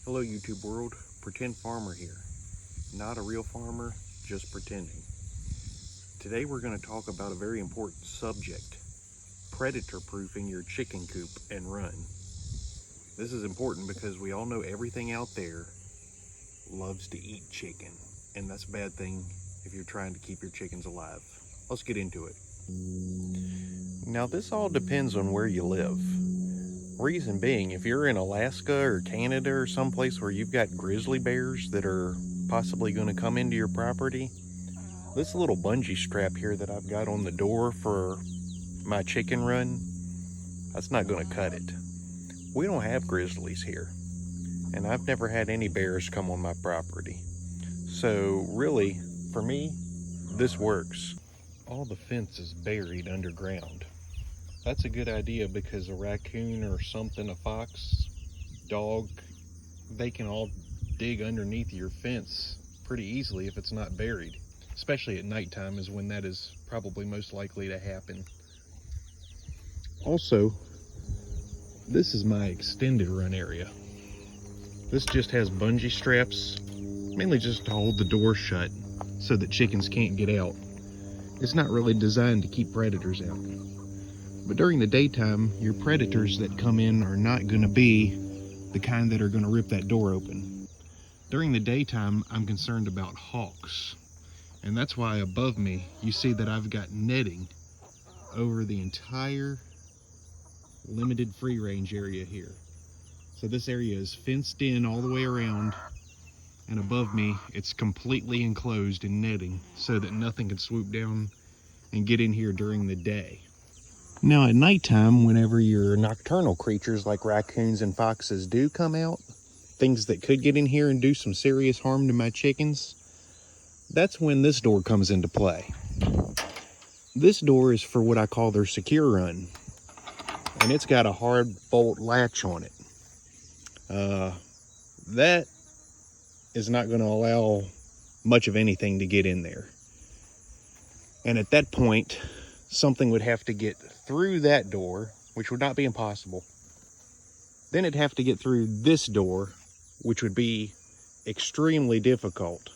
Hello YouTube world, Pretend Farmer here. Not a real farmer, just pretending. Today we're going to talk about a very important subject, predator proofing your chicken coop and run. This is important because we all know everything out there loves to eat chicken, and that's a bad thing if you're trying to keep your chickens alive. Let's get into it. Now this all depends on where you live. Reason being, if you're in Alaska or Canada or someplace where you've got grizzly bears that are possibly going to come into your property, this little bungee strap here that I've got on the door for my chicken run, that's not going to cut it. We don't have grizzlies here, and I've never had any bears come on my property. So really, for me, this works. All the fence is buried underground. That's a good idea because a raccoon or something, a fox, dog, they can all dig underneath your fence pretty easily if it's not buried. Especially at nighttime is when that is probably most likely to happen. Also, this is my extended run area. This just has bungee straps, mainly just to hold the door shut so that chickens can't get out. It's not really designed to keep predators out. But during the daytime, your predators that come in are not going to be the kind that are going to rip that door open. During the daytime, I'm concerned about hawks. And that's why above me, you see that I've got netting over the entire limited free range area here. So this area is fenced in all the way around, and above me, it's completely enclosed in netting so that nothing can swoop down and get in here during the day. Now at nighttime, whenever your nocturnal creatures like raccoons and foxes do come out, things that could get in here and do some serious harm to my chickens, that's when this door comes into play. This door is for what I call their secure run, and it's got a hard bolt latch on it. That is not going to allow much of anything to get in there. And at that point, something would have to get through that door, which would not be impossible. Then it'd have to get through this door, which would be extremely difficult.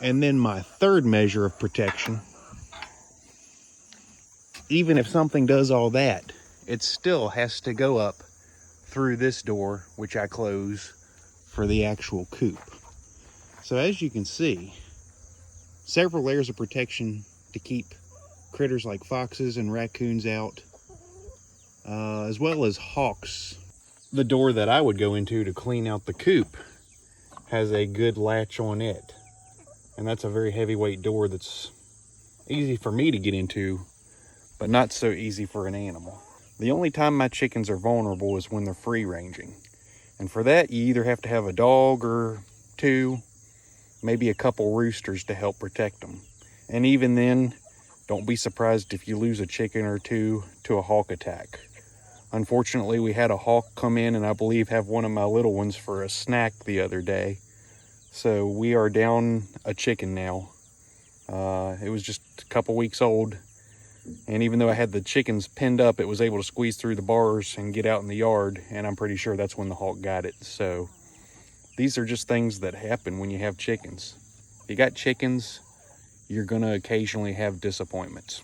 And then my third measure of protection, even if something does all that, it still has to go up through this door, which I close for the actual coop. So as you can see, several layers of protection to keep critters like foxes and raccoons out, as well as hawks. The door that I would go into to clean out the coop has a good latch on it, and that's a very heavyweight door that's easy for me to get into, but not so easy for an animal. The only time my chickens are vulnerable is when they're free ranging, and for that you either have to have a dog or two, maybe a couple roosters to help protect them. And even then, don't be surprised if you lose a chicken or two to a hawk attack. Unfortunately, we had a hawk come in and I believe have one of my little ones for a snack the other day. So we are down a chicken now. It was just a couple weeks old. And even though I had the chickens pinned up, it was able to squeeze through the bars and get out in the yard. And I'm pretty sure that's when the hawk got it. So these are just things that happen when you have chickens. If you got chickens, you're going to occasionally have disappointments.